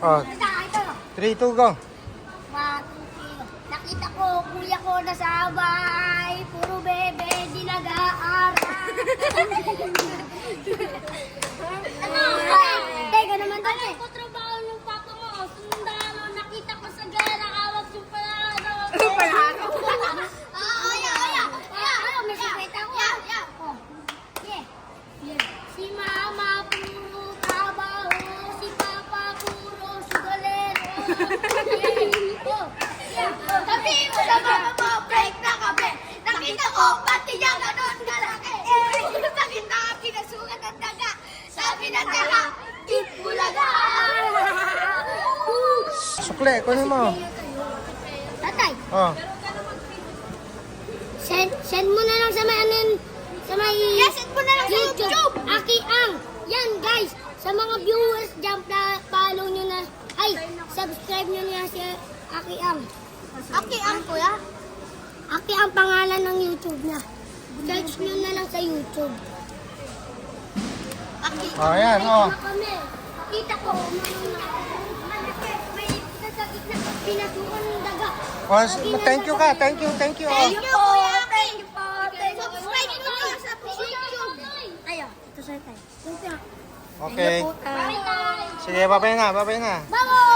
Oh, Ito. 3, 2, go. Nakita ko, kuya ko na sabay. Puro bebe, di nag-aaral. Ano? Teka naman dali. Alam ko trabaho ng papa mo. Sundalo, nakita ko sa gala. Awag yung palaro. Palaro? Oo, yeah. May sikweta ko. Oh. Yeah. Si mama puro trabaho. Si papa puro sugalero. Sabihin mo sa mama mo, break na kami. Nakita ko, pati niya ganon kalaki. Nakita ka, pinasukan ng daga. Sabi ng daga, cute bulaga. Sukle, kunin mo. Tatay, Oh. send mo na lang sa may send mo na lang sa YouTube. Aki Ang. Yan guys, sa mga viewers dyan, follow nyo na, subscribe nyo na si Aki Ang. Aki Ang kuya? Aki ang pangalan ng YouTube na. Search nyo na lang sa YouTube. Aki. Oh, ayan, oh. Kita ko, malaki. May sasakit na pinasukan ng daga. Oh, thank you ka. Thank you. Oh. Thank you po. Subscribe nyo na sa YouTube. Ayaw, ito sa'yo tayo. Okay. Bye. Sige, babay na. Bye.